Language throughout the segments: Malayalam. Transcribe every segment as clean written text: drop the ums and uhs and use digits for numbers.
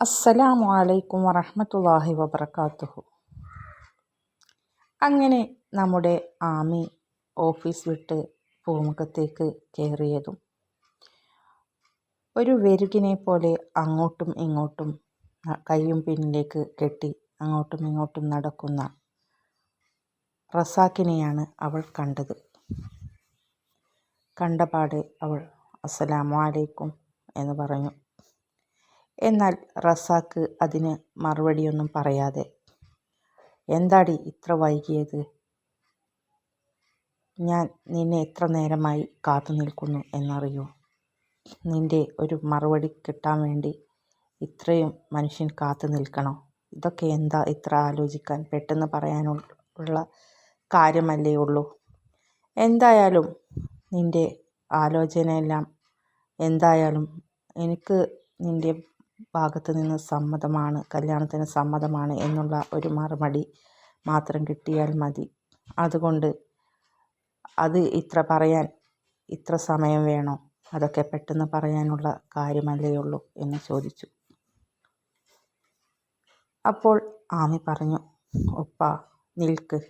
അസ്സലാമു അലൈക്കും വറഹ്മത്തുള്ളാഹി വബറകാതുഹു. അങ്ങനെ നമ്മുടെ ആമി ഓഫീസ് വിട്ട് പൂമുഖത്തേക്ക് കയറിയതും ഒരു വെരുകിനെ പോലെ അങ്ങോട്ടും ഇങ്ങോട്ടും കൈയും പിന്നിലേക്ക് കെട്ടി അങ്ങോട്ടും ഇങ്ങോട്ടും നടക്കുന്ന റസാക്കിനെയാണ് അവൾ കണ്ടത്. കണ്ടപാടെ അവൾ അസ്സലാമു അലൈക്കും എന്ന് പറഞ്ഞു. എന്നാൽ റസാക്ക് അതിന് മറുപടിയൊന്നും പറയാതെ, എന്താടി ഇത്ര വൈകിയത്? ഞാൻ നിന്നെ എത്ര നേരമായി കാത്തു നിൽക്കുന്നു എന്നറിയോ? നിന്റെ ഒരു മറുപടി കിട്ടാൻ വേണ്ടി ഇത്രയും മനുഷ്യൻ കാത്തു നിൽക്കണോ? ഇതൊക്കെ എന്താ ഇത്ര ആലോചിക്കാൻ? പെട്ടെന്ന് പറയാനുള്ള കാര്യമല്ലേ ഉള്ളൂ. എന്തായാലും നിന്റെ ആലോചനയെല്ലാം എന്തായാലും എനിക്ക് നിന്റെ ഭാഗത്ത് നിന്ന് സമ്മതമാണ്, കല്യാണത്തിന് സമ്മതമാണ് എന്നുള്ള ഒരു മറുപടി മാത്രം കിട്ടിയാൽ മതി. അതുകൊണ്ട് അത് ഇത്ര പറയാൻ ഇത്ര സമയം വേണോ? അതൊക്കെ പെട്ടെന്ന് പറയാനുള്ള കാര്യമല്ലേ ഉള്ളൂ എന്ന് ചോദിച്ചു. അപ്പോൾ ആമി പറഞ്ഞു, ഉപ്പ നിൽക്ക്,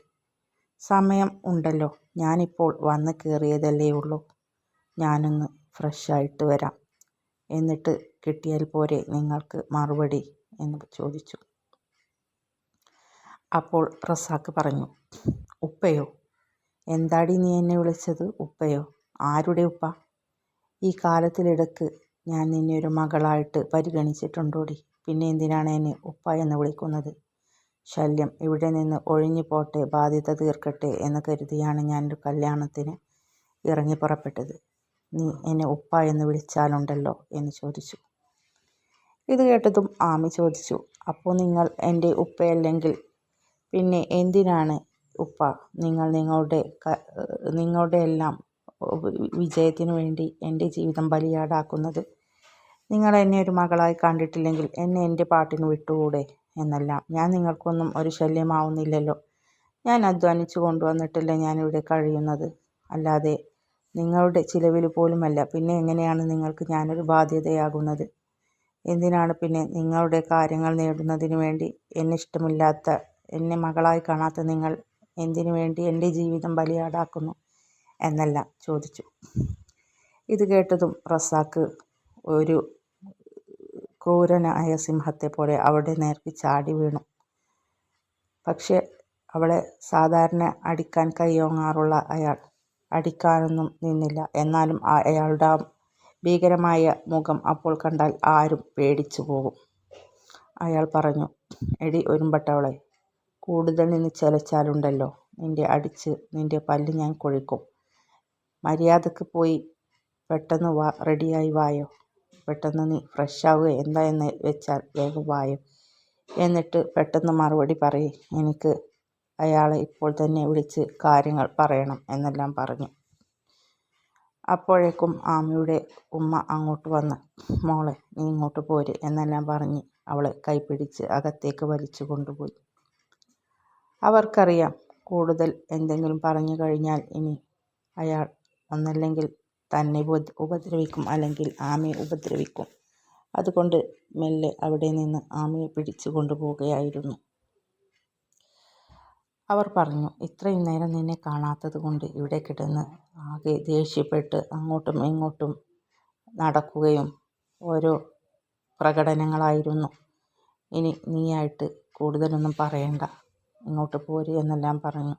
സമയം ഉണ്ടല്ലോ, ഞാനിപ്പോൾ വന്ന് കയറിയതല്ലേ ഉള്ളൂ, ഞാനൊന്ന് ഫ്രഷായിട്ട് വരാം, എന്നിട്ട് കിട്ടിയാൽ പോരെ നിങ്ങൾക്ക് മറുപടി എന്ന് ചോദിച്ചു. അപ്പോൾ റസാക്ക് പറഞ്ഞു, ഉപ്പയോ? എന്താടി നീ എന്നെ വിളിച്ചത് ഉപ്പയോ? ആരുടെ ഉപ്പ? ഈ കാലത്തിലിടക്ക് ഞാൻ നിന്നെ ഒരു മകളായിട്ട് പരിഗണിച്ചിട്ടുണ്ടോടി? പിന്നെ എന്തിനാണ് എന്നെ ഉപ്പ എന്ന് വിളിക്കുന്നത്? ശല്യം ഇവിടെ നിന്ന് ഒഴിഞ്ഞു പോട്ടെ, ബാധ്യത തീർക്കട്ടെ എന്ന് കരുതിയാണ് ഞാനൊരു കല്യാണത്തിന് ഇറങ്ങി പുറപ്പെട്ടത്. നീ എന്നെ ഉപ്പ എന്ന് വിളിച്ചാലുണ്ടല്ലോ എന്ന് ചോദിച്ചു. ഇത് കേട്ടതും ആമി ചോദിച്ചു, അപ്പോൾ നിങ്ങൾ എൻ്റെ ഉപ്പയല്ലെങ്കിൽ പിന്നെ എന്തിനാണ് ഉപ്പ നിങ്ങൾ നിങ്ങളുടെ എല്ലാം വിജയത്തിനു വേണ്ടി എൻ്റെ ജീവിതം ബലിയാടാക്കുന്നത്? നിങ്ങൾ എന്നെ ഒരു മകളായി കണ്ടിട്ടില്ലെങ്കിൽ എന്നെ എൻ്റെ പാട്ടിന് വിട്ടുകൂടെ എന്നെല്ലാം. ഞാൻ നിങ്ങൾക്കൊന്നും ഒരു ശല്യമാവുന്നില്ലല്ലോ. ഞാൻ അധ്വാനിച്ചു കൊണ്ടുവന്നിട്ടല്ല ഞാനിവിടെ കഴിയുന്നത്, അല്ലാതെ നിങ്ങളുടെ ചിലവിൽ പോലുമല്ല. പിന്നെ എങ്ങനെയാണ് നിങ്ങൾക്ക് ഞാനൊരു ബാധ്യതയാകുന്നത്? എന്തിനാണ് പിന്നെ നിങ്ങളുടെ കാര്യങ്ങൾ നേടുന്നതിന് വേണ്ടി എന്നെ മകളായി കാണാത്ത നിങ്ങൾ എന്തിനു വേണ്ടി എൻ്റെ ജീവിതം ബലിയാടാക്കുന്നു എന്നെല്ലാം ചോദിച്ചു. ഇത് കേട്ടതും റസാക്ക് ഒരു ക്രൂരനായ സിംഹത്തെ പോലെ അവളുടെ നേർക്ക് ചാടി വീണു. പക്ഷെ അവളെ സാധാരണ അടിക്കാൻ കൈയോങ്ങാറുള്ള അയാൾ അടിക്കാനൊന്നും നിന്നില്ല. എന്നാലും അയാളുടെ ഭീകരമായ മുഖം അപ്പോൾ കണ്ടാൽ ആരും പേടിച്ചു പോകും. അയാൾ പറഞ്ഞു, എടി ഒരുമ്പട്ടവളെ, കൂടുതൽ നിന്ന് ചെലച്ചാലുണ്ടല്ലോ നിന്റെ പല്ല് ഞാൻ കൊഴിക്കും. മര്യാദക്ക് പോയി പെട്ടെന്ന് റെഡിയായി വായോ. പെട്ടെന്ന് നീ ഫ്രഷ് ആവുക എന്താ എന്ന് വെച്ചാൽ വേഗം വായോ. എന്നിട്ട് പെട്ടെന്ന് മറുപടി പറയേ. എനിക്ക് അയാളെ ഇപ്പോൾ തന്നെ വിളിച്ച് കാര്യങ്ങൾ പറയണം എന്നെല്ലാം പറഞ്ഞു. അപ്പോഴേക്കും ആമിയുടെ ഉമ്മ അങ്ങോട്ട് വന്ന്, മോളെ നീ ഇങ്ങോട്ട് പോര് എന്നെല്ലാം പറഞ്ഞ് അവളെ കൈപിടിച്ച് അകത്തേക്ക് വലിച്ചു കൊണ്ടുപോയി. അവർക്കറിയാം, കൂടുതൽ എന്തെങ്കിലും പറഞ്ഞു കഴിഞ്ഞാൽ ഇനി അയാൾ ഒന്നല്ലെങ്കിൽ തന്നെ ഉപദ്രവിക്കും, അല്ലെങ്കിൽ ആമിയെ ഉപദ്രവിക്കും. അതുകൊണ്ട് മെല്ലെ അവിടെ നിന്ന് ആമിയെ പിടിച്ചു കൊണ്ടുപോവുകയായിരുന്നു. അവർ പറഞ്ഞു, ഇത്രയും നേരം നിന്നെ കാണാത്തത് കൊണ്ട് ഇവിടെ കിടന്ന് ആകെ ദേഷ്യപ്പെട്ട് അങ്ങോട്ടും ഇങ്ങോട്ടും നടക്കുകയും ഓരോ പ്രകടനങ്ങളായിരുന്നു. ഇനി നീയായിട്ട് കൂടുതലൊന്നും പറയണ്ട, ഇങ്ങോട്ട് പോര് എന്നെല്ലാം പറഞ്ഞു.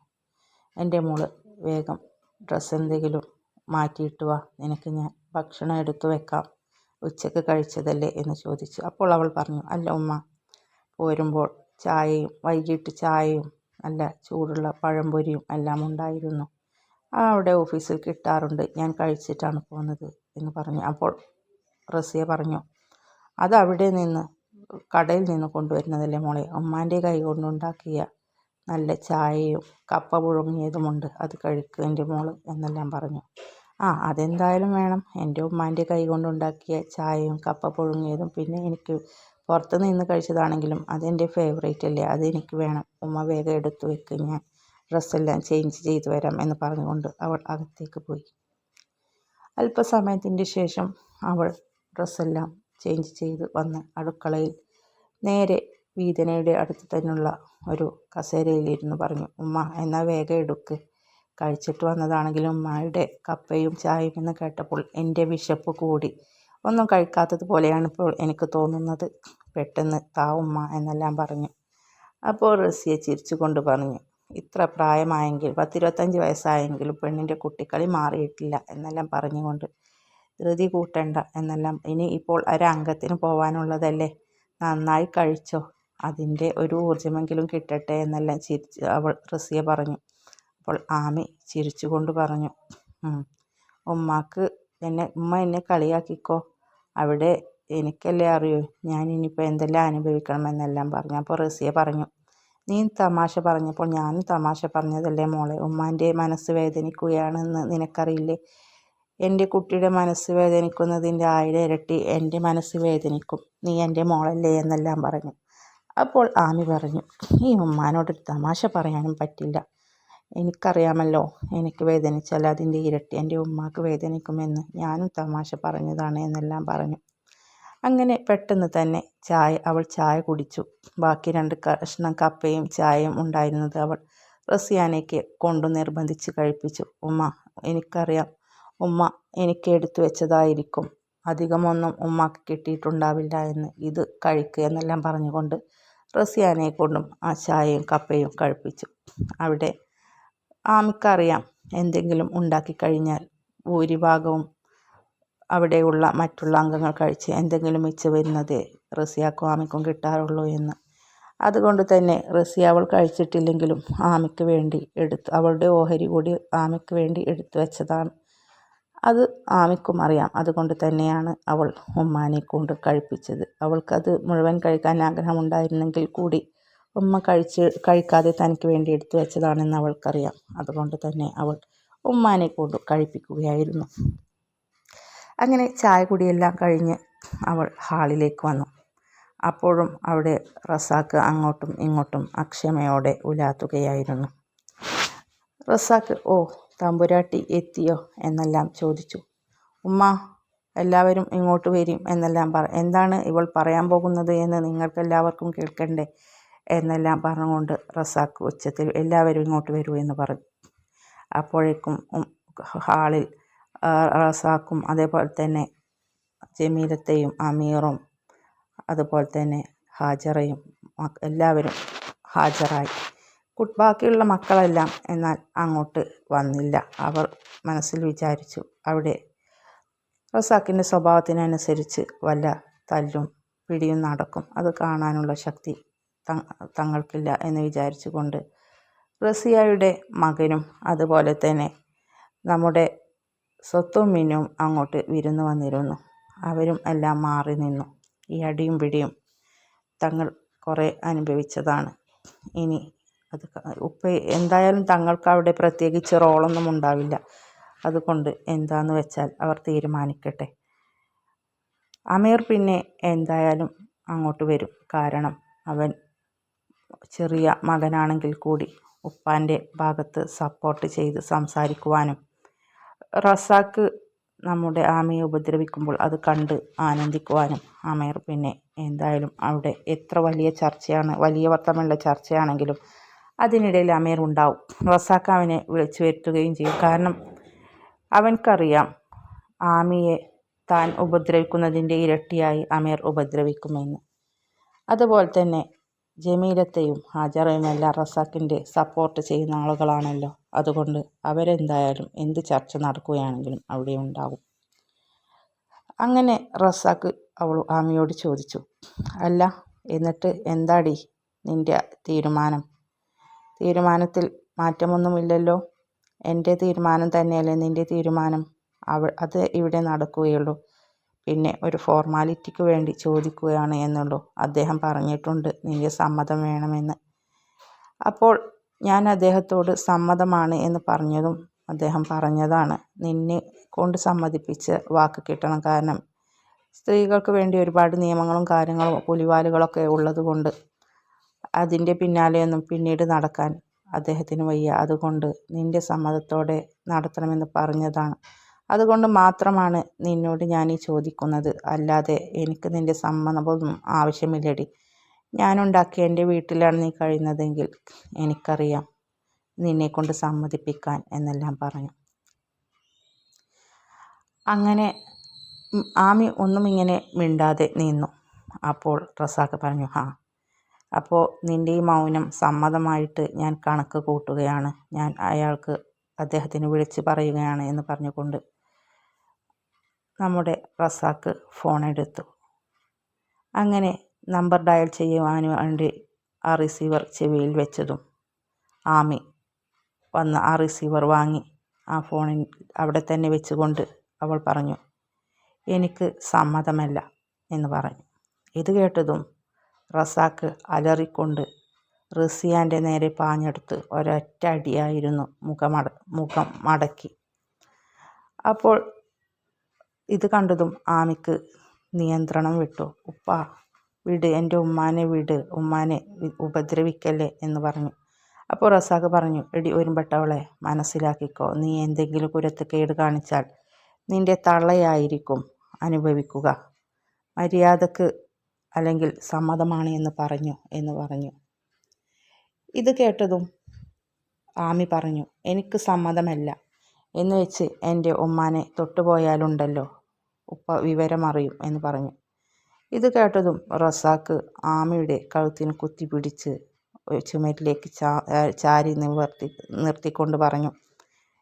എൻ്റെ മോള് വേഗം ഡ്രസ്സ് എന്തെങ്കിലും മാറ്റിയിട്ട് വാ, നിനക്ക് ഞാൻ ഭക്ഷണം എടുത്തു വെക്കാം, ഉച്ചക്ക് കഴിച്ചതല്ലേ എന്ന് ചോദിച്ചു. അപ്പോൾ അവൾ പറഞ്ഞു, അല്ല ഉമ്മ, പോരുമ്പോൾ വൈകിട്ട് ചായയും നല്ല ചൂടുള്ള പഴംപൊരിയും എല്ലാം ഉണ്ടായിരുന്നു, അവിടെ ഓഫീസിൽ കിട്ടാറുണ്ട്, ഞാൻ കഴിച്ചിട്ടാണ് പോകുന്നത് എന്ന് പറഞ്ഞു. അപ്പോൾ റസിയ പറഞ്ഞു, അത് അവിടെ നിന്ന് കടയിൽ നിന്ന് കൊണ്ടുവരുന്നതല്ലേ മോളെ, ഉമ്മാൻ്റെ കൈ കൊണ്ടുണ്ടാക്കിയ നല്ല ചായയും കപ്പ പുഴുങ്ങിയതുമുണ്ട്, അത് കഴിക്കുക എൻ്റെ മോള് എന്നെല്ലാം പറഞ്ഞു. അതെന്തായാലും വേണം, എൻ്റെ ഉമ്മാൻ്റെ കൈ കൊണ്ടുണ്ടാക്കിയ ചായയും കപ്പ പുഴുങ്ങിയതും, പിന്നെ എനിക്ക് പുറത്ത് നിന്ന് കഴിച്ചതാണെങ്കിലും അതെൻ്റെ ഫേവറേറ്റ് അല്ലേ, അതെനിക്ക് വേണം, ഉമ്മ വേഗം എടുത്തു വെക്ക്, ഞാൻ ഡ്രസ്സെല്ലാം ചേഞ്ച് ചെയ്ത് വരാം എന്ന് പറഞ്ഞുകൊണ്ട് അവൾ അകത്തേക്ക് പോയി. അല്പസമയത്തിൻ്റെ ശേഷം അവൾ ഡ്രസ്സെല്ലാം ചേഞ്ച് ചെയ്ത് വന്ന് അടുക്കളയിൽ നേരെ വീതനയുടെ അടുത്ത് തന്നെയുള്ള ഒരു കസേരയിലിരുന്ന് പറഞ്ഞു, ഉമ്മ എന്നാൽ വേഗം എടുക്ക്. കഴിച്ചിട്ട് വന്നതാണെങ്കിലും ഉമ്മയുടെ കപ്പയും ചായയും എന്ന് കേട്ടപ്പോൾ എൻ്റെ വിശപ്പ് കൂടി. ഒന്നും കഴിക്കാത്തത് പോലെയാണ് ഇപ്പോൾ എനിക്ക് തോന്നുന്നത്. പെട്ടെന്ന് താ ഉമ്മ എന്നെല്ലാം പറഞ്ഞു. അപ്പോൾ റസിയ ചിരിച്ചുകൊണ്ട് പറഞ്ഞു, ഇത്ര പ്രായമായെങ്കിൽ 10-25 വയസ്സായെങ്കിലും പെണ്ണിൻ്റെ കുട്ടിക്കളി മാറിയിട്ടില്ല എന്നെല്ലാം പറഞ്ഞുകൊണ്ട്, ധൃതി കൂട്ടണ്ട എന്നെല്ലാം, ഇനി ഇപ്പോൾ ഒരംഗത്തിന് പോവാനുള്ളതല്ലേ, നന്നായി കഴിച്ചോ, അതിൻ്റെ ഒരു ഊർജ്ജമെങ്കിലും കിട്ടട്ടെ എന്നെല്ലാം റസിയ പറഞ്ഞു. അപ്പോൾ ആമി ചിരിച്ചുകൊണ്ട് പറഞ്ഞു, ഉമ്മ എന്നെ കളിയാക്കിക്കോ, അവിടെ എനിക്കല്ലേ അറിയൂ ഞാൻ ഇനിയിപ്പോൾ എന്തെല്ലാം അനുഭവിക്കണമെന്നെല്ലാം പറഞ്ഞു. അപ്പോൾ റസിയ പറഞ്ഞു, നീ തമാശ പറഞ്ഞപ്പോൾ ഞാനും തമാശ പറഞ്ഞതല്ലേ മോളെ, ഉമ്മാൻ്റെ മനസ്സ് വേദനിക്കുകയാണെന്ന് നിനക്കറിയില്ലേ, എൻ്റെ കുട്ടിയുടെ മനസ്സ് വേദനിക്കുന്നതിൻ്റെ 1000 ഇരട്ടി എൻ്റെ മനസ്സ് വേദനിക്കും, നീ എൻ്റെ മോളല്ലേ എന്നെല്ലാം പറഞ്ഞു. അപ്പോൾ ആമി പറഞ്ഞു, ഈ ഉമ്മാനോടൊരു തമാശ പറയാനും പറ്റില്ല, എനിക്കറിയാമല്ലോ എനിക്ക് വേദനിച്ചാൽ അതിൻ്റെ ഇരട്ടി എൻ്റെ ഉമ്മാക്ക് വേദനിക്കുമെന്ന്, ഞാനും തമാശ പറഞ്ഞതാണ് എന്നെല്ലാം പറഞ്ഞു. അങ്ങനെ പെട്ടെന്ന് തന്നെ അവൾ ചായ കുടിച്ചു. ബാക്കി 2 കഷ്ണം കപ്പയും ചായയും ഉണ്ടായിരുന്നത് അവൾ റസിയാനയ്ക്ക് കൊണ്ടു നിർബന്ധിച്ച് കഴിപ്പിച്ചു. എനിക്കറിയാം ഉമ്മ എനിക്ക് എടുത്തു വെച്ചതായിരിക്കും, അധികമൊന്നും ഉമ്മാക്ക് കിട്ടിയിട്ടുണ്ടാവില്ല എന്ന്, ഇത് കഴിക്കുക എന്നെല്ലാം പറഞ്ഞുകൊണ്ട് റസിയാനയെ കൊണ്ടും ആ ചായയും കപ്പയും കഴിപ്പിച്ചു. അവിടെ ആമിക്കറിയാം എന്തെങ്കിലും ഉണ്ടാക്കി കഴിഞ്ഞാൽ ഭൂരിഭാഗവും അവിടെയുള്ള മറ്റുള്ള അംഗങ്ങൾ കഴിച്ച് എന്തെങ്കിലും മിച്ചം വരുന്നത് റസിയാക്കും ആമിക്കും കിട്ടാറുള്ളൂ എന്ന്. അതുകൊണ്ട് തന്നെ റസിയ അവൾ കഴിച്ചിട്ടില്ലെങ്കിലും ആമിക്ക് വേണ്ടി അവളുടെ ഓഹരി കൂടി ആമിക്ക് വേണ്ടി എടുത്തു വെച്ചതാണ്. അത് ആമിക്കും അറിയാം. അതുകൊണ്ട് തന്നെയാണ് അവൾ ഉമ്മാനെ കൊണ്ട് കഴിപ്പിച്ചത്. അവൾക്കത് മുഴുവൻ കഴിക്കാൻ ആഗ്രഹമുണ്ടായിരുന്നെങ്കിൽ കൂടി ഉമ്മ കഴിക്കാതെ തനിക്ക് വേണ്ടി എടുത്തു വെച്ചതാണെന്ന് അവൾക്കറിയാം. അതുകൊണ്ട് തന്നെ അവൾ ഉമ്മാനെ കൊണ്ട് കഴിപ്പിക്കുകയായിരുന്നു. അങ്ങനെ ചായ കുടിയെല്ലാം കഴിഞ്ഞ് അവൾ ഹാളിലേക്ക് വന്നു. അപ്പോഴും അവിടെ റസാക്ക് അങ്ങോട്ടും ഇങ്ങോട്ടും അക്ഷമയോടെ ഉലാത്തുകയായിരുന്നു. റസാക്ക്, ഓ തമ്പുരാട്ടി എത്തിയോ എന്നെല്ലാം ചോദിച്ചു. ഉമ്മ എല്ലാവരും ഇങ്ങോട്ട് വരും എന്നെല്ലാം എന്താണ് ഇവൾ പറയാൻ പോകുന്നത് എന്ന് നിങ്ങൾക്കെല്ലാവർക്കും കേൾക്കണ്ടേ എന്നെല്ലാം പറഞ്ഞുകൊണ്ട് റസാക്ക് ഉച്ചത്തിൽ എല്ലാവരും ഇങ്ങോട്ട് വരൂ എന്ന് പറഞ്ഞു. അപ്പോഴേക്കും ഹാളിൽ റസാക്കും അതേപോലെ തന്നെ ജമീലത്തെയും അമീറും അതുപോലെ തന്നെ ഹാജറയും എല്ലാവരും ഹാജരായി. ബാക്കിയുള്ള മക്കളെല്ലാം എന്നാൽ അങ്ങോട്ട് വന്നില്ല. അവർ മനസ്സിൽ വിചാരിച്ചു, അവിടെ റസാക്കിൻ്റെ സ്വഭാവത്തിനനുസരിച്ച് വല്ല തല്ലും പിടിയും നടക്കും, അത് കാണാനുള്ള ശക്തി തങ്ങൾക്കില്ല എന്ന് വിചാരിച്ചു കൊണ്ട് റസിയയുടെ മകനും അതുപോലെ തന്നെ നമ്മുടെ സ്വത്തും മിന്നും അങ്ങോട്ട് വിരുന്ന് വന്നിരുന്നു. അവരും എല്ലാം മാറി നിന്നു. ഈ അടിയും പിടിയും തങ്ങൾ കുറേ അനുഭവിച്ചതാണ്. ഇനി അത് എന്തായാലും തങ്ങൾക്ക് അവിടെ പ്രത്യേകിച്ച് റോളൊന്നും ഉണ്ടാവില്ല. അതുകൊണ്ട് എന്താന്ന് വെച്ചാൽ അവർ തീരുമാനിക്കട്ടെ. അമീർ പിന്നെ എന്തായാലും അങ്ങോട്ട് വരും. കാരണം അവൻ ചെറിയ മകനാണെങ്കിൽ കൂടി ഉപ്പാൻ്റെ ഭാഗത്ത് സപ്പോർട്ട് ചെയ്ത് സംസാരിക്കുവാനും റസാക്ക് നമ്മുടെ ആമിയെ ഉപദ്രവിക്കുമ്പോൾ അത് കണ്ട് ആനന്ദിക്കുവാനും അമീർ പിന്നെ എന്തായാലും അവിടെ എത്ര വലിയ വർത്തമുള്ള ചർച്ചയാണെങ്കിലും അതിനിടയിൽ അമീർ ഉണ്ടാവും. റസാക്ക് അവനെ വിളിച്ചു വരുത്തുകയും ചെയ്യും. കാരണം അവൻക്കറിയാം ആമിയെ താൻ ഉപദ്രവിക്കുന്നതിൻ്റെ ഇരട്ടിയായി അമീർ ഉപദ്രവിക്കുമെന്ന്. അതുപോലെ തന്നെ ജമീലത്തെയും ഹാജറയും എല്ലാം റസാക്കിൻ്റെ സപ്പോർട്ട് ചെയ്യുന്ന ആളുകളാണല്ലോ. അതുകൊണ്ട് അവരെന്തായാലും എന്ത് ചർച്ച നടക്കുകയാണെങ്കിലും അവിടെ ഉണ്ടാകും. അങ്ങനെ റസാക്ക് ആമിയോട് ചോദിച്ചു, അല്ല എന്നിട്ട് എന്താടി നിൻ്റെ തീരുമാനത്തിൽ മാറ്റമൊന്നുമില്ലല്ലോ? എൻ്റെ തീരുമാനം തന്നെയല്ലേ നിൻ്റെ തീരുമാനം? അത് ഇവിടെ നടക്കുകയുള്ളൂ. പിന്നെ ഒരു ഫോർമാലിറ്റിക്ക് വേണ്ടി ചോദിക്കുകയാണ് എന്നുള്ളൂ. അദ്ദേഹം പറഞ്ഞിട്ടുണ്ട് നിൻ്റെ സമ്മതം വേണമെന്ന്. അപ്പോൾ ഞാൻ അദ്ദേഹത്തോട് സമ്മതമാണ് എന്ന് പറഞ്ഞതും അദ്ദേഹം പറഞ്ഞതാണ്, നിന്നെ കൊണ്ട് സമ്മതിപ്പിച്ച് വാക്ക് കിട്ടണം. കാരണം സ്ത്രീകൾക്ക് വേണ്ടി ഒരുപാട് നിയമങ്ങളും കാര്യങ്ങളും പുലിവാലുകളൊക്കെ ഉള്ളതുകൊണ്ട് അതിൻ്റെ പിന്നാലെയൊന്നും പിന്നീട് നടക്കാൻ അദ്ദേഹത്തിന് വയ്യ. അതുകൊണ്ട് നിൻ്റെ സമ്മതത്തോടെ നടത്തണമെന്ന് പറഞ്ഞതാണ്. അതുകൊണ്ട് മാത്രമാണ് നിന്നോട് ഞാൻ ഈ ചോദിക്കുന്നത്. അല്ലാതെ എനിക്ക് നിൻ്റെ സമ്മതമൊന്നും ആവശ്യമില്ലടി. ഞാനുണ്ടാക്കിയ എൻ്റെ വീട്ടിലാണ് നീ കഴിയുന്നതെങ്കിൽ എനിക്കറിയാം നിന്നെക്കൊണ്ട് സമ്മതിപ്പിക്കാൻ എന്നെല്ലാം പറഞ്ഞു. അങ്ങനെ ആമി ഒന്നും ഇങ്ങനെ മിണ്ടാതെ നിന്നു. അപ്പോൾ റസാഖ് പറഞ്ഞു, അപ്പോൾ നിൻ്റെ ഈ മൗനം സമ്മതമായിട്ട് ഞാൻ കണക്ക് കൂട്ടുകയാണ്. ഞാൻ അദ്ദേഹത്തിന് വിളിച്ച് പറയുകയാണ് എന്ന് പറഞ്ഞുകൊണ്ട് നമ്മുടെ റസാഖ് ഫോൺ എടുത്തു. അങ്ങനെ നമ്പർ ഡയൽ ചെയ്യുവാൻ വേണ്ടി ആ റിസീവർ ചെവിയിൽ വെച്ചതും ആമി വന്ന് ആ റിസീവർ വാങ്ങി ആ ഫോണിൽ അവിടെ തന്നെ വെച്ചുകൊണ്ട് അവൾ പറഞ്ഞു, എനിക്ക് സമ്മതമല്ല എന്ന് പറഞ്ഞു. ഇത് കേട്ടതും റസാഖ് അലറിക്കൊണ്ട് റസിയാൻ്റെ നേരെ പാഞ്ഞെടുത്ത് ഒരൊറ്റ അടിയായിരുന്നു മുഖം മടക്കി. അപ്പോൾ ഇത് കണ്ടതും ആമിക്ക് നിയന്ത്രണം വിട്ടു. ഉപ്പ വിട്, എൻ്റെ ഉമ്മാനെ വിട്, ഉമ്മാനെ ഉപദ്രവിക്കല്ലേ എന്ന് പറഞ്ഞു. അപ്പോൾ റസാഖ് പറഞ്ഞു, എടി ഒരുമ്പെട്ടവളെ, മനസ്സിലാക്കിക്കോ, നീ എന്തെങ്കിലും കുരുത്തക്കേട് കാണിച്ചാൽ നിൻ്റെ തള്ളയായിരിക്കും അനുഭവിക്കുക. മര്യാദക്ക് അല്ലെങ്കിൽ സമ്മതമാണ് എന്ന് പറഞ്ഞു. ഇത് കേട്ടതും ആമി പറഞ്ഞു, എനിക്ക് സമ്മതമല്ല എന്ന് വെച്ച് എൻ്റെ ഉമ്മാനെ തൊട്ടുപോയാലുണ്ടല്ലോ ഉപ്പ വിവരമറിയും എന്ന് പറഞ്ഞു. ഇത് കേട്ടതും റസാഖ് ആമിയുടെ കഴുത്തിന് കുത്തിപ്പിടിച്ച് ചുമരിലേക്ക് ചാരി നിർത്തിക്കൊണ്ട് പറഞ്ഞു,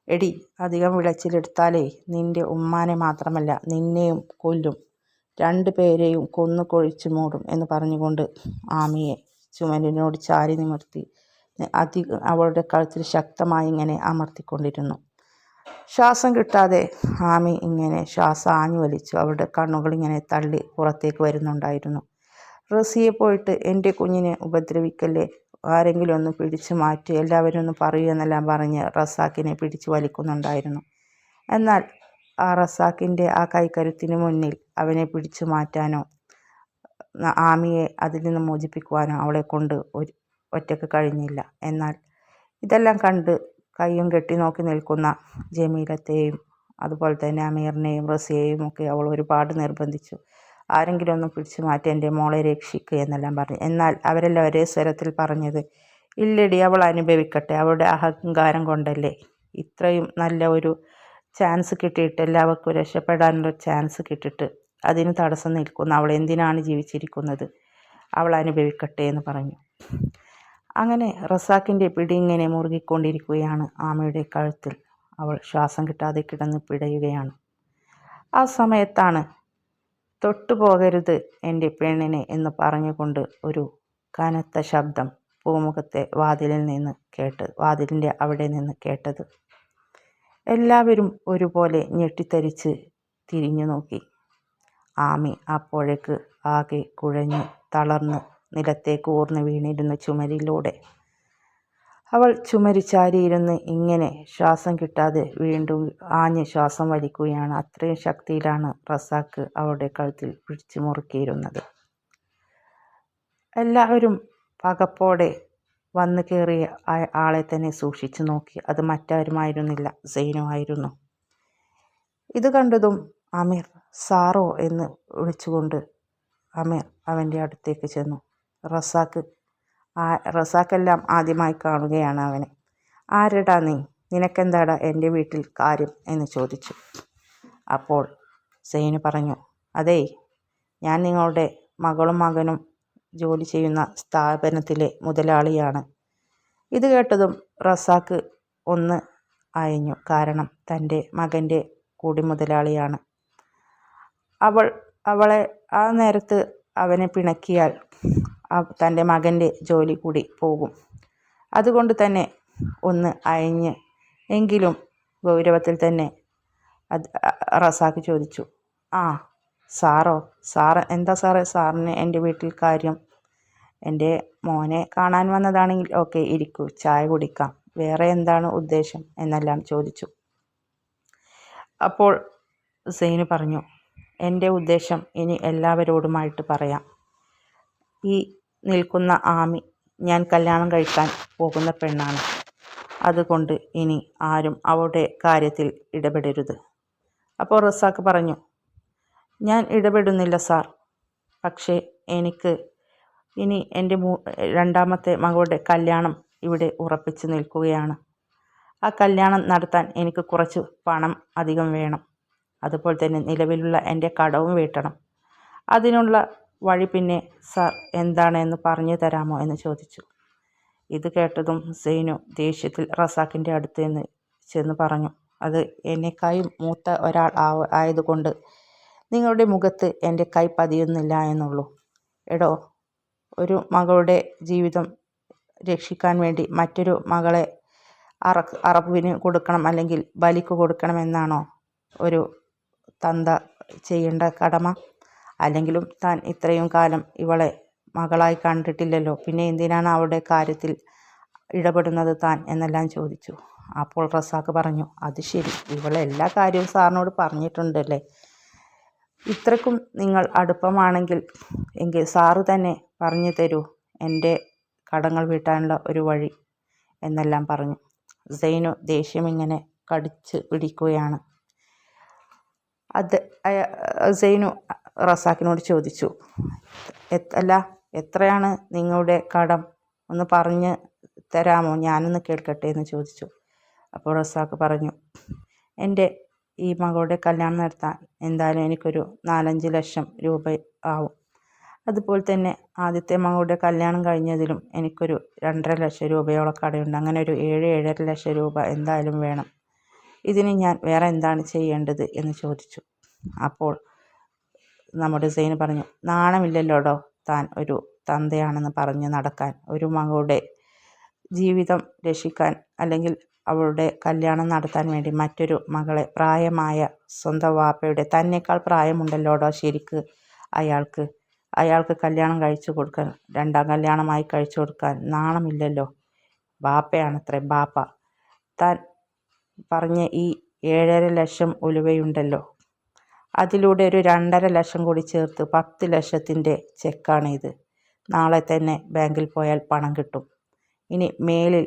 എടി, അധികം വിളച്ചിലെടുത്താലേ നിൻ്റെ ഉമ്മാനെ മാത്രമല്ല നിന്നെയും കൊല്ലും, 2 പേരെയും കൊന്നു കൊഴിച്ചു മൂടും എന്ന് പറഞ്ഞുകൊണ്ട് ആമിയെ ചുമരിനോട് ചാരി നിവർത്തി അവളുടെ കഴുത്തിൽ ശക്തമായി ഇങ്ങനെ അമർത്തിക്കൊണ്ടിരുന്നു. ശ്വാസം കിട്ടാതെ ആമി ഇങ്ങനെ ശ്വാസം ആഞ്ഞു വലിച്ചു. അവളുടെ കണ്ണുകൾ ഇങ്ങനെ തള്ളി പുറത്തേക്ക് വരുന്നുണ്ടായിരുന്നു. റസിയെ പോയിട്ട് എൻ്റെ കുഞ്ഞിനെ ഉപദ്രവിക്കല്ലേ, ആരെങ്കിലും ഒന്ന് പിടിച്ചു മാറ്റി, എല്ലാവരും ഒന്ന് പറയൂ എന്നെല്ലാം പറഞ്ഞ് റസാഖിനെ പിടിച്ചു വലിക്കുന്നുണ്ടായിരുന്നു. എന്നാൽ ആ റസാഖിൻ്റെ ആ കൈക്കരുത്തിന് മുന്നിൽ അവനെ പിടിച്ചു മാറ്റാനോ ആമിയെ അതിൽ നിന്ന് മോചിപ്പിക്കുവാനോ അവളെ കൊണ്ട് ഒറ്റയ്ക്ക് കഴിഞ്ഞില്ല. എന്നാൽ ഇതെല്ലാം കണ്ട് കയ്യും കെട്ടി നോക്കി നിൽക്കുന്ന ജമീലത്തെയും അതുപോലെ തന്നെ അമീറിനെയും റസിയെയും ഒക്കെ അവൾ ഒരുപാട് നിർബന്ധിച്ചു. ആരെങ്കിലും ഒന്ന് പിടിച്ചു മാറ്റി എൻ്റെ മോളെ രക്ഷിക്കുക എന്നെല്ലാം പറഞ്ഞു. എന്നാൽ അവരെല്ലാം ഒരേ സ്വരത്തിൽ പറഞ്ഞത്, ഇല്ലടി, അവൾ അനുഭവിക്കട്ടെ, അവളുടെ അഹങ്കാരം കൊണ്ടല്ലേ, ഇത്രയും നല്ല ഒരു ചാൻസ് കിട്ടിയിട്ട്, എല്ലാവർക്കും രക്ഷപ്പെടാനുള്ള ചാൻസ് കിട്ടിയിട്ട് അതിന് തടസ്സം നിൽക്കുന്ന അവൾ എന്തിനാണ് ജീവിച്ചിരിക്കുന്നത്, അവൾ അനുഭവിക്കട്ടെ എന്ന് പറഞ്ഞു. അങ്ങനെ റസാഖിൻ്റെ പിടി ഇങ്ങനെ മുറുകിക്കൊണ്ടിരിക്കുകയാണ് ആമയുടെ കഴുത്തിൽ. അവൾ ശ്വാസം കിട്ടാതെ കിടന്ന് പിടയുകയാണ്. ആ സമയത്താണ് തൊട്ടുപോകരുത് എൻ്റെ പെണ്ണിനെ എന്ന് പറഞ്ഞുകൊണ്ട് ഒരു കനത്ത ശബ്ദം പൂമുഖത്തെ വാതിലിൻ്റെ അവിടെ നിന്ന് കേട്ടത്. എല്ലാവരും ഒരുപോലെ ഞെട്ടിത്തരിച്ച് തിരിഞ്ഞു നോക്കി. ആമി അപ്പോഴേക്ക് ആകെ കുഴഞ്ഞ് തളർന്ന് നിലത്തേക്ക് ഊർന്ന് വീണിരുന്നു ചുമരിലൂടെ. അവൾ ചുമരിച്ചാരിയിരുന്ന് ഇങ്ങനെ ശ്വാസം കിട്ടാതെ വീണ്ടും ആഞ്ഞ് ശ്വാസം വലിക്കുകയാണ്. അത്രയും ശക്തിയിലാണ് റസാഖ് അവളുടെ കഴുത്തിൽ പിടിച്ചു മുറുക്കിയിരുന്നത്. എല്ലാവരും പകപ്പോടെ വന്നു കയറിയ ആളെ തന്നെ സൂക്ഷിച്ചു നോക്കി. അത് മറ്റാരുമായിരുന്നില്ല, സൈനു ആയിരുന്നു. ഇത് കണ്ടതും അമീർ സാറോ എന്ന് വിളിച്ചുകൊണ്ട് അമീർ അവൻ്റെ അടുത്തേക്ക് ചെന്നു. റസാഖെല്ലാം ആദ്യമായി കാണുകയാണ് അവനെ. ആരെടാ നീ, നിനക്കെന്താടാ എൻ്റെ വീട്ടിൽ കാര്യം എന്ന് ചോദിച്ചു. അപ്പോൾ സൈനു പറഞ്ഞു, അതേ, ഞാൻ നിങ്ങളുടെ മകളും മകനും ജോലി ചെയ്യുന്ന സ്ഥാപനത്തിലെ മുതലാളിയാണ്. ഇത് കേട്ടതും റസാഖ് ഒന്ന് അയഞ്ഞു. കാരണം തൻ്റെ മകൻ്റെ കൂടി മുതലാളിയാണ്. അവളെ ആ നേരത്ത് അവനെ പിണക്കിയാൽ തൻ്റെ മകൻ്റെ ജോലി കൂടി പോകും. അതുകൊണ്ട് തന്നെ ഒന്ന് അയഞ്ഞ് എങ്കിലും ഗൗരവത്തിൽ തന്നെ റസാഖ് ചോദിച്ചു, സാറ് എന്താ സാറേ, സാറിന് എൻ്റെ വീട്ടിൽ കാര്യം? എൻ്റെ മോനെ കാണാൻ വന്നതാണെങ്കിൽ ഓക്കെ, ഇരിക്കൂ, ചായ കുടിക്കാം, വേറെ എന്താണ് ഉദ്ദേശം എന്നെല്ലാം ചോദിച്ചു. അപ്പോൾ സൈനു പറഞ്ഞു, എൻ്റെ ഉദ്ദേശം ഇനി എല്ലാവരോടുമായിട്ട് പറയാം. ഈ നിൽക്കുന്ന ആമി ഞാൻ കല്യാണം കഴിക്കാൻ പോകുന്ന പെണ്ണാണ്. അതുകൊണ്ട് ഇനി ആരും അവളുടെ കാര്യത്തിൽ ഇടപെടരുത്. അപ്പോൾ റസാഖ് പറഞ്ഞു, ഞാൻ ഇടപെടുന്നില്ല സാർ, പക്ഷേ എനിക്ക് ഇനി എൻ്റെ രണ്ടാമത്തെ മകളുടെ കല്യാണം ഇവിടെ ഉറപ്പിച്ച് നിൽക്കുകയാണ്. ആ കല്യാണം നടത്താൻ എനിക്ക് കുറച്ച് പണം അധികം വേണം. അതുപോലെ തന്നെ നിലവിലുള്ള എൻ്റെ കടവും വീട്ടണം. അതിനുള്ള വഴി പിന്നെ സാർ എന്താണെന്ന് പറഞ്ഞു തരാമോ എന്ന് ചോദിച്ചു. ഇത് കേട്ടതും സൈനു ദേഷ്യത്തിൽ റസാക്കിൻ്റെ അടുത്ത് ചെന്ന് പറഞ്ഞു, അത് എന്നെക്കായും മൂത്ത ഒരാൾ ആയതുകൊണ്ട് നിങ്ങളുടെ മുഖത്ത് എൻ്റെ കൈ പതിയുന്നില്ല എന്നുള്ളൂ. എടോ, ഒരു മകളുടെ ജീവിതം രക്ഷിക്കാൻ വേണ്ടി മറ്റൊരു മകളെ അറവിന് കൊടുക്കണം അല്ലെങ്കിൽ ബലിക്ക് കൊടുക്കണമെന്നാണോ ഒരു തന്ത ചെയ്യേണ്ട കടമ? അല്ലെങ്കിലും താൻ ഇത്രയും കാലം ഇവളെ മകളായി കണ്ടിട്ടില്ലല്ലോ, പിന്നെ എന്തിനാണ് അവളുടെ കാര്യത്തിൽ ഇടപെടുന്നത് താൻ എന്നെല്ലാം ചോദിച്ചു. അപ്പോൾ റസാക്ക് പറഞ്ഞു, അത് ശരി, ഇവളെ എല്ലാ കാര്യവും സാറിനോട് പറഞ്ഞിട്ടുണ്ടല്ലേ. ഇത്രക്കും നിങ്ങൾ അടുപ്പമാണെങ്കിൽ എങ്കിൽ സാറ് തന്നെ പറഞ്ഞു തരൂ എൻ്റെ കടങ്ങൾ വീട്ടാനുള്ള ഒരു വഴി എന്നെല്ലാം പറഞ്ഞു. സൈനു ദേഷ്യമിങ്ങനെ കടിച്ച് പിടിക്കുകയാണ്. സൈനു റസാക്കിനോട് ചോദിച്ചു, അല്ല, എത്രയാണ് നിങ്ങളുടെ കടം? ഒന്ന് പറഞ്ഞ് തരാമോ, ഞാനൊന്ന് കേൾക്കട്ടെ എന്ന് ചോദിച്ചു. അപ്പോൾ റസാക്ക് പറഞ്ഞു, എൻ്റെ ഈ മകളുടെ കല്യാണം നടത്താൻ എന്തായാലും എനിക്കൊരു 4-5 ലക്ഷം രൂപ ആവും. അതുപോലെ തന്നെ ആദ്യത്തെ മകളുടെ കല്യാണം കഴിഞ്ഞതിലും എനിക്കൊരു 2.5 ലക്ഷം രൂപയോളം കടയുണ്ട്. അങ്ങനെ ഒരു 7-7.5 ലക്ഷം രൂപ എന്തായാലും വേണം. ഇതിന് ഞാൻ വേറെ എന്താണ് ചെയ്യേണ്ടത് എന്ന് ചോദിച്ചു. അപ്പോൾ നമ്മുടെ സൈന് പറഞ്ഞു, നാണമില്ലല്ലോടോ താൻ ഒരു തന്തയാണെന്ന് പറഞ്ഞ് നടക്കാൻ. ഒരു മകളുടെ ജീവിതം രക്ഷിക്കാൻ അല്ലെങ്കിൽ അവളുടെ കല്യാണം നടത്താൻ വേണ്ടി മറ്റൊരു മകളെ, പ്രായമായ സ്വന്തം വാപ്പയുടെ തന്നേക്കാൾ പ്രായമുണ്ടല്ലോടോ ശരിക്ക് അയാൾക്ക് കല്യാണം കഴിച്ചു കൊടുക്കാൻ, 2ാം കല്യാണമായി കഴിച്ചു കൊടുക്കാൻ നാണമില്ലല്ലോ. ബാപ്പയാണത്രേ, ബാപ്പ. താൻ പറഞ്ഞ ഈ 7.5 ലക്ഷം ഉലുവയുണ്ടല്ലോ, അതിലൂടെ ഒരു 2.5 ലക്ഷം കൂടി ചേർത്ത് 10 ലക്ഷത്തിൻ്റെ ചെക്കാണ് ഇത്. നാളെ തന്നെ ബാങ്കിൽ പോയാൽ പണം കിട്ടും. ഇനി മേലിൽ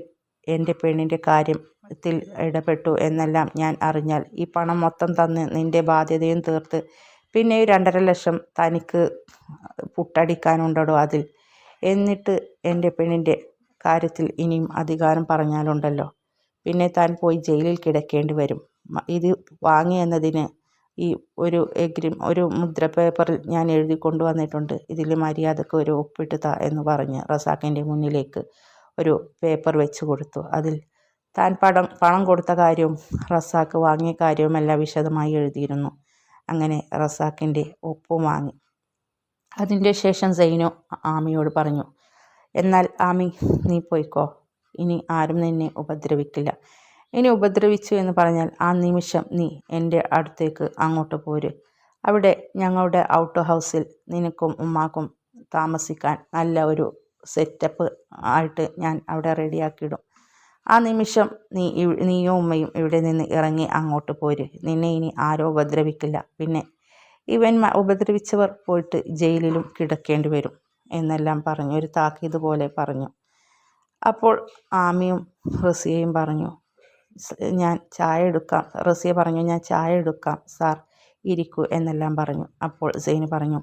എൻ്റെ പെണ്ണിൻ്റെ കാര്യത്തിൽ ഇടപെട്ടു എന്നെല്ലാം ഞാൻ അറിഞ്ഞാൽ ഈ പണം മൊത്തം തന്ന് നിൻ്റെ ബാധ്യതയും തീർത്ത് പിന്നെ 2.5 ലക്ഷം തനിക്ക് പുട്ടടിക്കാനുണ്ടോ അതിൽ. എന്നിട്ട് എൻ്റെ പെണ്ണിൻ്റെ കാര്യത്തിൽ ഇനിയും അധികാരം പറഞ്ഞാലുണ്ടല്ലോ, പിന്നെ താൻ പോയി ജയിലിൽ കിടക്കേണ്ടി വരും. ഇത് വാങ്ങി എന്നതിന് ഈ ഒരു മുദ്ര പേപ്പറിൽ ഞാൻ എഴുതി കൊണ്ടുവന്നിട്ടുണ്ട്. ഇതിൽ മര്യാദക്ക് ഒരു ഒപ്പിട്ട് താ എന്ന് പറഞ്ഞ് റസാക്കിൻ്റെ മുന്നിലേക്ക് ഒരു പേപ്പർ വെച്ച് കൊടുത്തു. അതിൽ താൻ പണം കൊടുത്ത കാര്യവും റസാക്ക് വാങ്ങിയ കാര്യവുമെല്ലാം വിശദമായി എഴുതിയിരുന്നു. അങ്ങനെ റസാക്കിൻ്റെ ഒപ്പും വാങ്ങി. അതിൻ്റെ ശേഷം സൈനു ആമിയോട് പറഞ്ഞു, എന്നാൽ ആമി, നീ പോയിക്കോ, ഇനി ആരും നിന്നെ ഉപദ്രവിക്കില്ല. ഇനി ഉപദ്രവിച്ചു എന്ന് പറഞ്ഞാൽ ആ നിമിഷം നീ എൻ്റെ അടുത്തേക്ക് അങ്ങോട്ട് പോര്. അവിടെ ഞങ്ങളുടെ ഔട്ട് ഹൗസിൽ നിനക്കും ഉമ്മാക്കും താമസിക്കാൻ നല്ല ഒരു സെറ്റപ്പ് ആയിട്ട് ഞാൻ അവിടെ റെഡിയാക്കിയിടും. ആ നിമിഷം നീയും ഉമ്മയും ഇവിടെ നിന്ന് ഇറങ്ങി അങ്ങോട്ട് പോര്. നിന്നെ ഇനി ആരോ ഉപദ്രവിക്കില്ല. പിന്നെ ഉപദ്രവിച്ചവർ പോയിട്ട് ജയിലിലും കിടക്കേണ്ടി വരും എന്നെല്ലാം പറഞ്ഞു, ഒരു താക്കീത് പോലെ പറഞ്ഞു. അപ്പോൾ ആമിയും റസിയയും പറഞ്ഞു, ഞാൻ ചായ എടുക്കാം. റസിയ പറഞ്ഞു, ഞാൻ ചായ എടുക്കാം സാർ, ഇരിക്കൂ എന്നെല്ലാം പറഞ്ഞു. അപ്പോൾ സൈന് പറഞ്ഞു,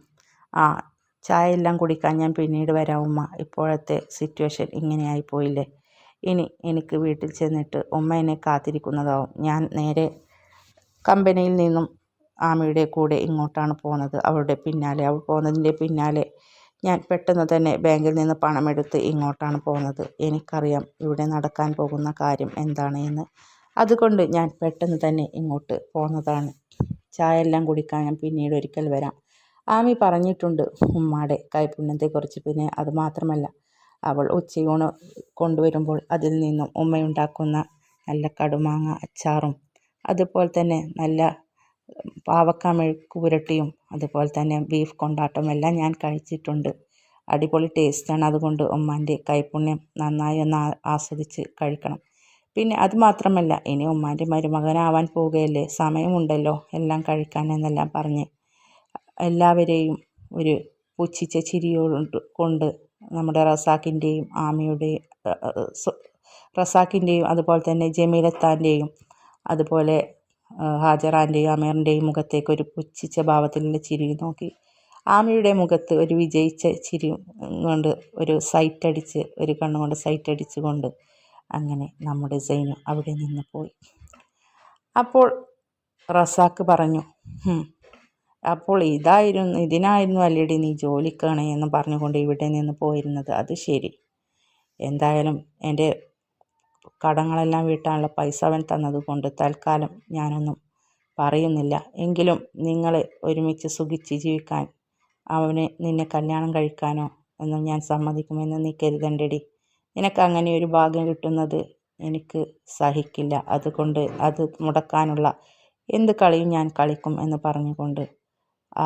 ചായ എല്ലാം കുടിക്കാൻ ഞാൻ പിന്നീട് വരാം ഉമ്മ, ഇപ്പോഴത്തെ സിറ്റുവേഷൻ ഇങ്ങനെയായി പോയില്ലേ. ഇനി എനിക്ക് വീട്ടിൽ ചെന്നിട്ട് ഉമ്മ എന്നെ കാത്തിരിക്കുന്നതാവും. ഞാൻ നേരെ കമ്പനിയിൽ നിന്നും ആമിയുടെ കൂടെ ഇങ്ങോട്ടാണ് പോകുന്നത്. അവൾ പോകുന്നതിൻ്റെ പിന്നാലെ ഞാൻ പെട്ടെന്ന് തന്നെ ബാങ്കിൽ നിന്ന് പണമെടുത്ത് ഇങ്ങോട്ടാണ് പോകുന്നത്. എനിക്കറിയാം ഇവിടെ നടക്കാൻ പോകുന്ന കാര്യം എന്താണ് എന്ന്. അതുകൊണ്ട് ഞാൻ പെട്ടെന്ന് തന്നെ ഇങ്ങോട്ട് പോകുന്നതാണ്. ചായ എല്ലാം കുടിക്കാൻ ഞാൻ പിന്നീട് ഒരിക്കൽ വരാം. ആമി പറഞ്ഞിട്ടുണ്ട് ഉമ്മാടെ കൈപുണ്യത്തെക്കുറിച്ച്. പിന്നെ അതുമാത്രമല്ല, അവൾ ഉച്ചയൂണ് കൊണ്ടുവരുമ്പോൾ അതിൽ നിന്നും ഉമ്മയുണ്ടാക്കുന്ന നല്ല കടുമാങ്ങ അച്ചാറും അതുപോലെ തന്നെ നല്ല പാവക്ക മെഴുക്ക് പുരട്ടിയും അതുപോലെ തന്നെ ബീഫ് കൊണ്ടാട്ടം എല്ലാം ഞാൻ കഴിച്ചിട്ടുണ്ട്. അടിപൊളി ടേസ്റ്റാണ്. അതുകൊണ്ട് ഉമ്മാൻ്റെ കൈപുണ്യം നന്നായി ഒന്ന് ആസ്വദിച്ച് കഴിക്കണം. പിന്നെ അതുമാത്രമല്ല, ഇനി ഉമ്മാൻ്റെ മരുമകനാവാൻ പോവുകയല്ലേ, സമയമുണ്ടല്ലോ എല്ലാം കഴിക്കാൻ എന്നെല്ലാം പറഞ്ഞ് എല്ലാവരെയും ഒരു പുച്ഛിച്ച കൊണ്ട് നമ്മുടെ റസാക്കിൻ്റെയും അതുപോലെ തന്നെ ജമീലത്താൻ്റെയും അതുപോലെ ഹാജറാൻ്റെയും അമീറിൻ്റെയും മുഖത്തേക്ക് ഒരു പുച്ഛിച്ച ഭാവത്തിലുള്ള ചിരി നോക്കി ആമിയുടെ മുഖത്ത് ഒരു വിജയിച്ച ചിരി കൊണ്ട് ഒരു കണ്ണുകൊണ്ട് സൈറ്റടിച്ച് കൊണ്ട് അങ്ങനെ നമ്മുടെ സൈനു അവിടെ നിന്ന് പോയി. അപ്പോൾ റസാക്ക് പറഞ്ഞു, അപ്പോൾ ഇതിനായിരുന്നു അല്ലേടി നീ ജോലിക്കാണ് എന്ന് പറഞ്ഞുകൊണ്ട് ഇവിടെ നിന്ന് പോയിരുന്നത്. അത് ശരി. എന്തായാലും എൻ്റെ കടങ്ങളെല്ലാം വീട്ടാനുള്ള പൈസ അവൻ തന്നതുകൊണ്ട് തൽക്കാലം ഞാനൊന്നും പറയുന്നില്ല. എങ്കിലും നിങ്ങൾ ഒരുമിച്ച് സുഖിച്ച് ജീവിക്കാൻ നിന്നെ കല്യാണം കഴിക്കാനോ ഒന്നും ഞാൻ സമ്മതിക്കുമെന്ന് നീ കരുതണ്ടടി. നിനക്ക് അങ്ങനെ ഒരു ഭാഗ്യം കിട്ടുന്നത് എനിക്ക് സഹിക്കില്ല. അതുകൊണ്ട് അത് മുടക്കാനുള്ള എന്ത് കളിയും ഞാൻ കളിക്കും എന്ന് പറഞ്ഞുകൊണ്ട് ആ